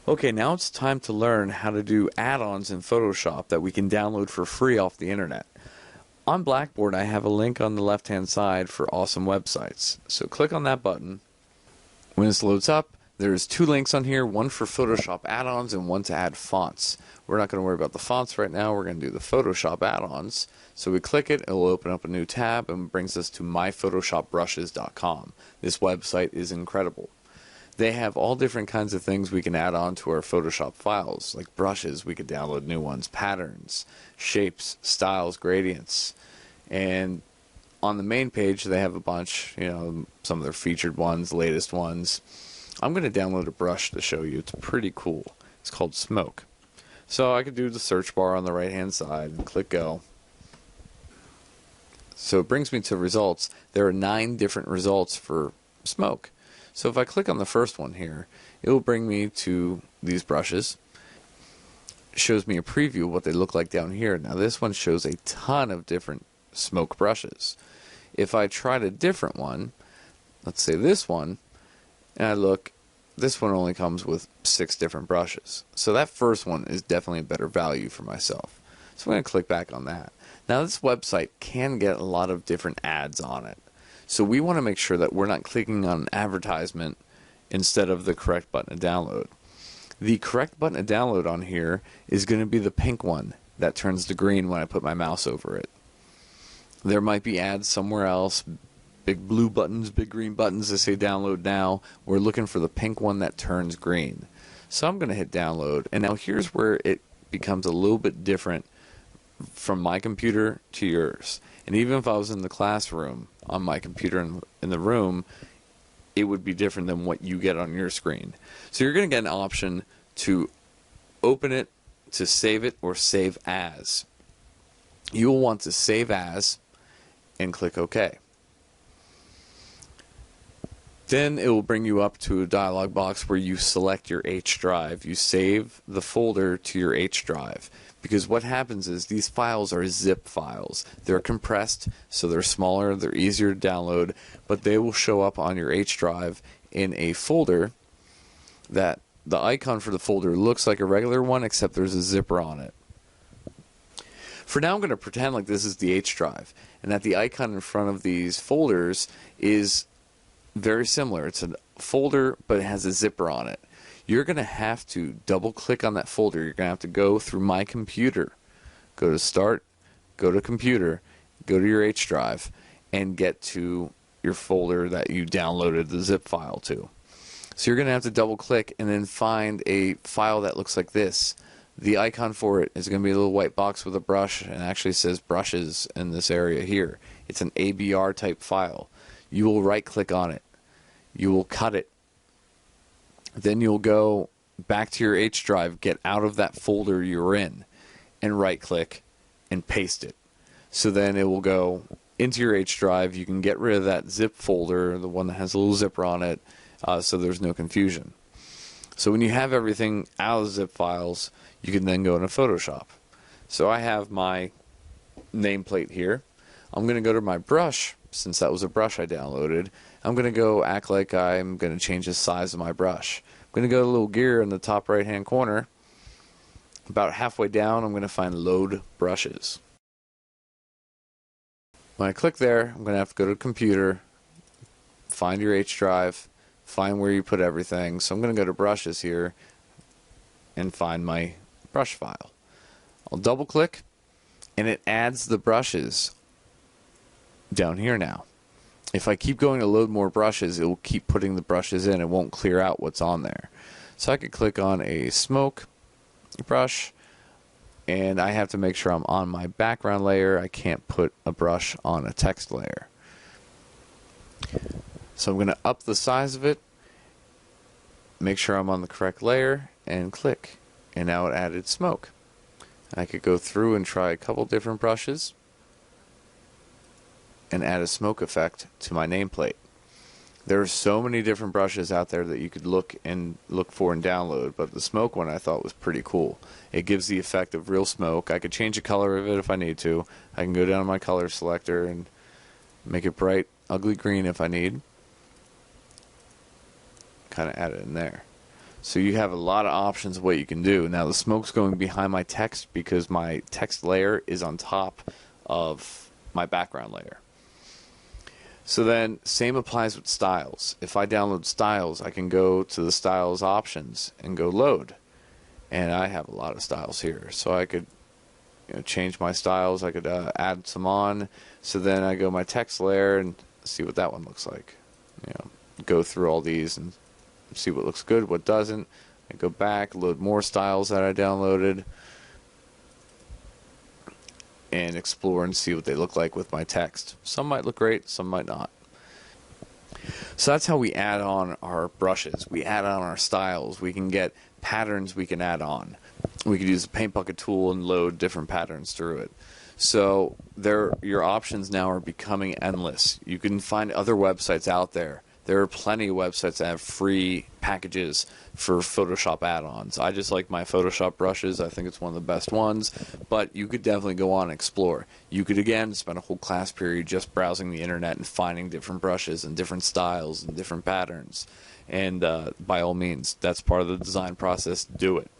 Okay, now it's time to learn how to do add-ons in Photoshop that we can download for free off the internet. On Blackboard, I have a link on the left-hand side for awesome websites. So click on that button. When this loads up, there's two links on here, one for Photoshop add-ons and one to add fonts. We're not going to worry about the fonts right now. We're going to do the Photoshop add-ons. So we click it, it'll open up a new tab and brings us to myphotoshopbrushes.com. This website is incredible. They have all different kinds of things we can add on to our Photoshop files, like brushes. We could download new ones, patterns, shapes, styles, gradients. And on the main page, they have a bunch, some of their featured ones, latest ones. I'm going to download a brush to show you. It's pretty cool. It's called Smoke. So I could do the search bar on the right-hand side and click Go. So it brings me to results. There are 9 different results for Smoke. So if I click on the first one here, it will bring me to these brushes. It shows me a preview of what they look like down here. Now this one shows a ton of different smoke brushes. If I tried a different one, let's say this one, and I look, this one only comes with 6 different brushes. So that first one is definitely a better value for myself. So I'm going to click back on that. Now this website can get a lot of different ads on it. So we want to make sure that we're not clicking on an advertisement instead of the correct button to download. The correct button to download on here is going to be the pink one that turns to green when I put my mouse over it. There might be ads somewhere else, big blue buttons, big green buttons that say download now. We're looking for the pink one that turns green. So I'm going to hit download, and now here's where it becomes a little bit different from my computer to yours. And even if I was in the classroom on my computer in the room, it would be different than what you get on your screen. So you're going to get an option to open it, to save it, or save as. You will want to save as and click OK. Then it will bring you up to a dialog box where you select your H drive. You save the folder to your H drive. Because what happens is these files are zip files. They're compressed, so they're smaller, they're easier to download, but they will show up on your H drive in a folder that the icon for the folder looks like a regular one, except there's a zipper on it. For now, I'm going to pretend like this is the H drive, and that the icon in front of these folders is very similar. It's a folder, but it has a zipper on it. You're going to have to double click on that folder. You're going to have to go through My Computer, go to Start, go to Computer, go to your H drive, and get to your folder that you downloaded the zip file to. So you're going to have to double click and then find a file that looks like this. The icon for it is going to be a little white box with a brush, and actually says brushes in this area here. It's an ABR type file. You will right click on it. You will cut it. Then you'll go back to your H drive, get out of that folder you're in, and right click and paste it. So then it will go into your H drive. You can get rid of that zip folder, the one that has a little zipper on it, so there's no confusion. So when you have everything out of the zip files, you can then go into Photoshop. So I have my nameplate here. I'm going to go to my brush, since that was a brush I downloaded. I'm going to go act like I'm going to change the size of my brush. I'm going to go to the little gear in the top right hand corner. About halfway down, I'm going to find Load Brushes. When I click there, I'm going to have to go to Computer, find your H drive, find where you put everything. So I'm going to go to Brushes here and find my brush file. I'll double click, and it adds the brushes down here now. If I keep going to load more brushes, it will keep putting the brushes in. It won't clear out what's on there. So I could click on a smoke brush, and I have to make sure I'm on my background layer. I can't put a brush on a text layer. So I'm going to up the size of it, make sure I'm on the correct layer, and click. And now it added smoke. I could go through and try a couple different brushes and add a smoke effect to my nameplate. There are so many different brushes out there that you could look for and download, but the smoke one I thought was pretty cool. It gives the effect of real smoke. I could change the color of it if I need to. I can go down to my color selector and make it bright, ugly green if I need. Kind of add it in there. So you have a lot of options of what you can do. Now the smoke's going behind my text because my text layer is on top of my background layer. So then same applies with styles. If I download styles, I can go to the styles options and go load. And I have a lot of styles here. So I could change my styles. I could add some on. So then I go my text layer and see what that one looks like. Go through all these and see what looks good, what doesn't. I go back, load more styles that I downloaded, and explore and see what they look like with my text. Some might look great, some might not. So that's how we add on our brushes. We add on our styles. We can get patterns we can add on. We could use the paint bucket tool and load different patterns through it. So your options now are becoming endless. You can find other websites out there. There are plenty of websites that have free packages for Photoshop add-ons. I just like my Photoshop brushes. I think it's one of the best ones. But you could definitely go on and explore. You could, again, spend a whole class period just browsing the internet and finding different brushes and different styles and different patterns. And by all means, that's part of the design process. Do it.